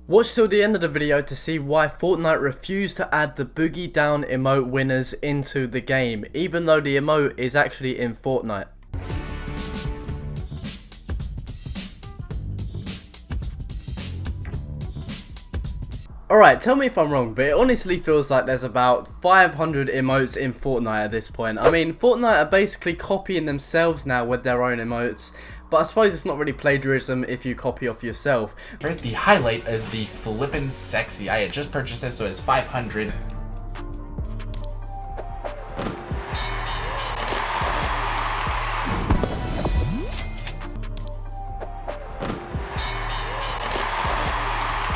Watch till the end of the video to see why Fortnite refused to add the Boogie Down emote winners into the game, even though the emote is actually in Fortnite. Alright, tell me if I'm wrong, but it honestly feels like there's about 500 emotes in Fortnite at this point. I mean, Fortnite are basically copying themselves now with their own emotes, but I suppose it's not really plagiarism if you copy off yourself. The highlight is the flippin' sexy. I had just purchased this, so it's 500.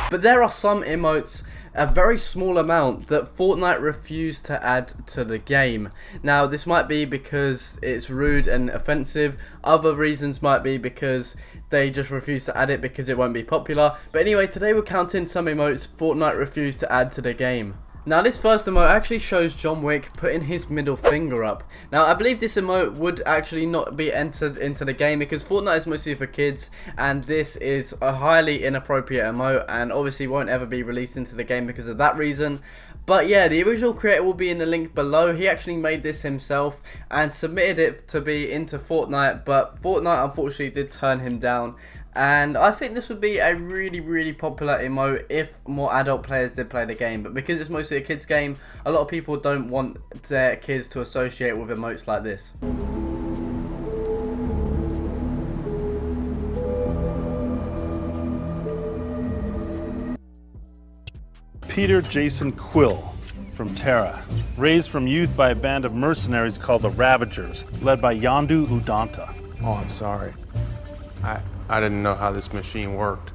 But there are some emotes, a very small amount, that Fortnite refused to add to the game. Now this might be because it's rude and offensive, other reasons might be because they just refuse to add it because it won't be popular. But anyway, today we're counting some emotes Fortnite refused to add to the game. Now this first emote actually shows John Wick putting his middle finger up. Now I believe this emote would actually not be entered into the game because Fortnite is mostly for kids and this is a highly inappropriate emote and obviously won't ever be released into the game because of that reason. But yeah, the original creator will be in the link below. He actually made this himself and submitted it to be into Fortnite, but Fortnite unfortunately did turn him down. And I think this would be a really popular emote if more adult players did play the game. But because it's mostly a kids game, a lot of people don't want their kids to associate with emotes like this. Peter Jason Quill from Terra, raised from youth by a band of mercenaries called the Ravagers, led by Yondu Udanta. Oh, I'm sorry. I didn't know how this machine worked.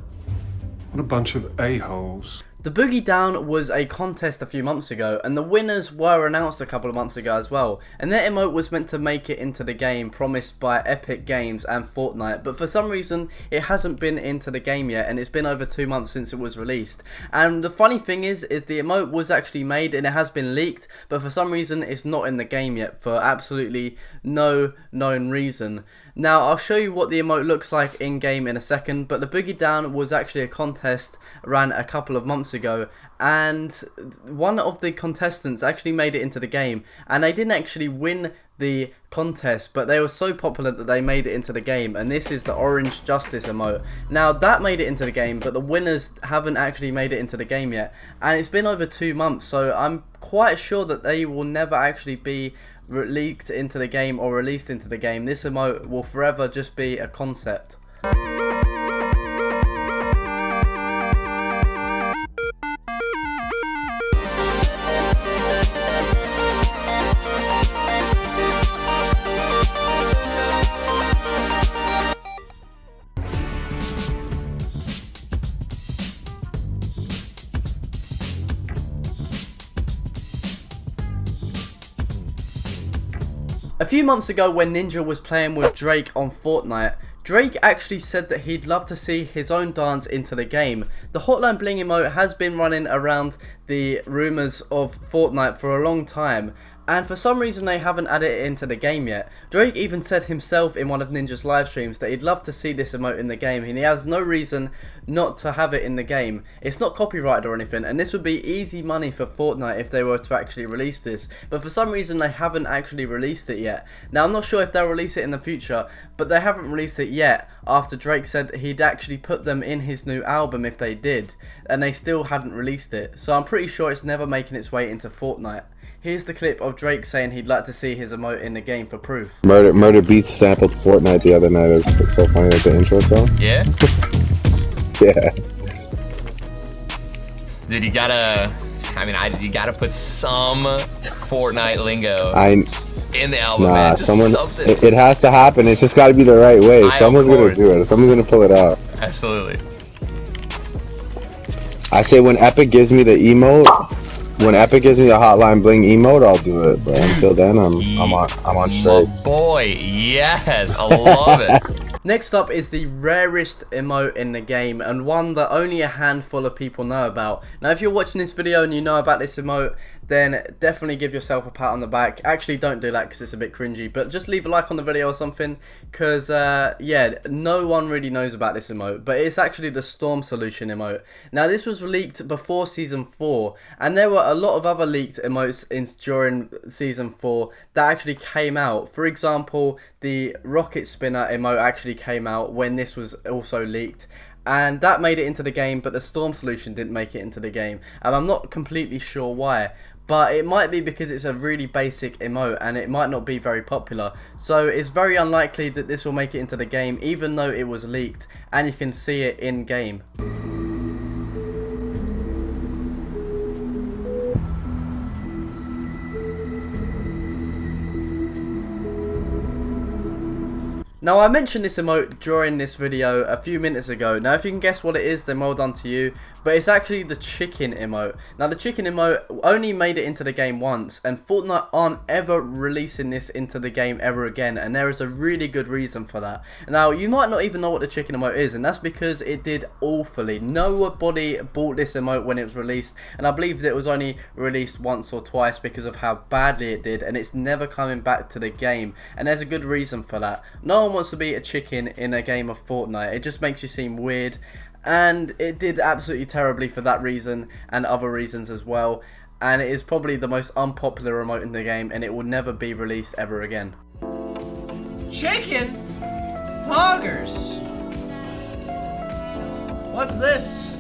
What a bunch of a-holes. The Boogie Down was a contest a few months ago and the winners were announced a couple of months ago as well, and their emote was meant to make it into the game promised by Epic Games and Fortnite, but for some reason it hasn't been into the game yet and it's been over 2 months since it was released. And the funny thing is the emote was actually made and it has been leaked, but for some reason it's not in the game yet for absolutely no known reason. Now I'll show you what the emote looks like in game in a second, but the Boogie Down was actually a contest ran a couple of months ago and one of the contestants actually made it into the game and they didn't actually win the contest, but they were so popular that they made it into the game, and this is the Orange Justice emote. Now that made it into the game, but the winners haven't actually made it into the game yet, and it's been over 2 months, so I'm quite sure that they will never actually be leaked into the game or released into the game. This emote will forever just be a concept. A few months ago when Ninja was playing with Drake on Fortnite, Drake actually said that he'd love to see his own dance into the game. The Hotline Bling emote has been running around the rumours of Fortnite for a long time, and for some reason they haven't added it into the game yet. Drake even said himself in one of Ninja's live streams that he'd love to see this emote in the game and he has no reason not to have it in the game. It's not copyrighted or anything, and this would be easy money for Fortnite if they were to actually release this, but for some reason they haven't actually released it yet. Now I'm not sure if they'll release it in the future, but they haven't released it yet after Drake said he'd actually put them in his new album if they did, and they still hadn't released it, so I'm pretty sure it's never making its way into Fortnite. Here's the clip of Drake saying he'd like to see his emote in the game for proof. Murder Beats sampled Fortnite the other night. It was so funny, like the intro song. Yeah? Yeah. Dude, you gotta put some Fortnite lingo in the album, man. Just something. It has to happen. It's just gotta be the right way. Someone's gonna do it. Someone's gonna pull it out. Absolutely. I say when Epic gives me the emote, when Epic gives me the Hotline Bling emote, I'll do it. But until then, I'm on straight. My boy, yes, I love it. Next up is the rarest emote in the game, and one that only a handful of people know about. Now if you're watching this video and you know about this emote, then definitely give yourself a pat on the back. Actually, don't do that because it's a bit cringy, but just leave a like on the video or something, because yeah, no one really knows about this emote, but it's actually the Storm Solution emote. Now, this was leaked before Season 4, and there were a lot of other leaked emotes during Season 4 that actually came out. For example, the Rocket Spinner emote actually came out when this was also leaked, and that made it into the game, but the Storm Solution didn't make it into the game, and I'm not completely sure why. But it might be because it's a really basic emote and it might not be very popular. So it's very unlikely that this will make it into the game, even though it was leaked and you can see it in game. Now, I mentioned this emote during this video a few minutes ago. Now, if you can guess what it is, then well done to you. But it's actually the chicken emote. Now, the chicken emote only made it into the game once, and Fortnite aren't ever releasing this into the game ever again, and there is a really good reason for that. Now, you might not even know what the chicken emote is, and that's because it did awfully. Nobody bought this emote when it was released, and I believe that it was only released once or twice because of how badly it did, and it's never coming back to the game, and there's a good reason for that. No one wants to be a chicken in a game of Fortnite. It just makes you seem weird, and it did absolutely terribly for that reason and other reasons as well, and it is probably the most unpopular emote in the game, and it will never be released ever again. Chicken? Poggers! What's this?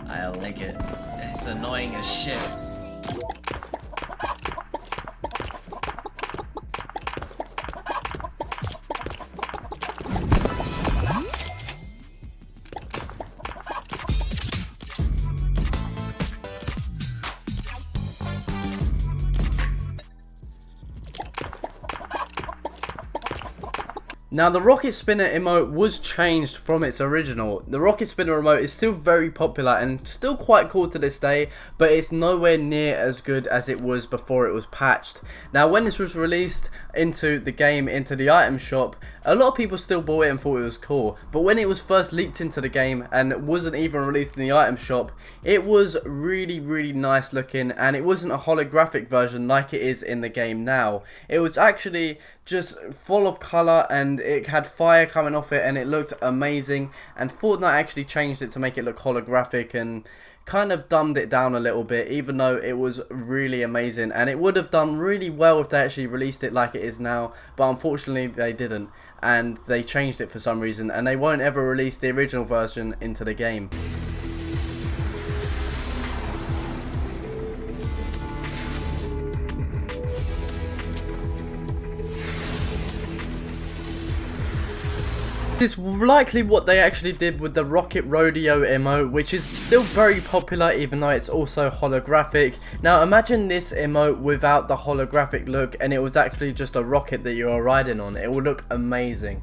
I like it. It's annoying as shit. Now, the Rocket Spinner emote was changed from its original. The Rocket Spinner emote is still very popular and still quite cool to this day, but it's nowhere near as good as it was before it was patched. Now, when this was released into the game, into the item shop, a lot of people still bought it and thought it was cool, but when it was first leaked into the game and wasn't even released in the item shop, it was really nice looking, and it wasn't a holographic version like it is in the game now. It was actually just full of colour, and it had fire coming off it, and it looked amazing, and Fortnite actually changed it to make it look holographic and kind of dumbed it down a little bit, even though it was really amazing, and it would have done really well if they actually released it like it is now, but unfortunately they didn't, and they changed it for some reason, and they won't ever release the original version into the game. This is likely what they actually did with the Rocket Rodeo emote, which is still very popular even though it's also holographic. Now, imagine this emote without the holographic look, and it was actually just a rocket that you are riding on. It would look amazing.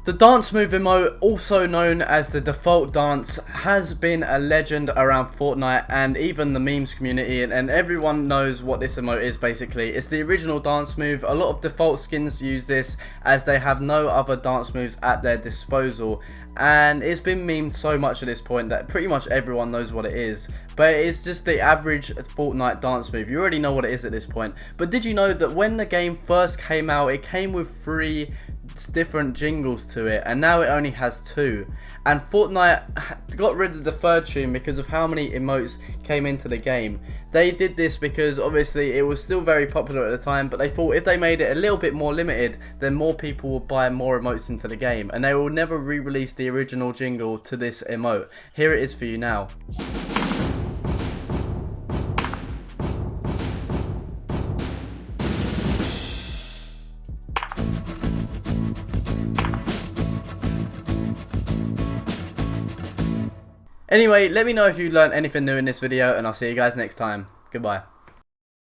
The dance move emote, also known as the default dance, has been a legend around Fortnite and even the memes community, and everyone knows what this emote is basically. It's the original dance move. A lot of default skins use this as they have no other dance moves at their disposal, and it's been memed so much at this point that pretty much everyone knows what it is. But it's just the average Fortnite dance move. You already know what it is at this point. But did you know that when the game first came out, it came with 3 different jingles to it, and now it only has 2, and Fortnite got rid of the 3rd tune because of how many emotes came into the game. They did this because obviously it was still very popular at the time, but they thought if they made it a little bit more limited, then more people would buy more emotes into the game, and they will never re-release the original jingle to this emote. Here it is for you now. Anyway, let me know if you learned anything new in this video, and I'll see you guys next time. Goodbye.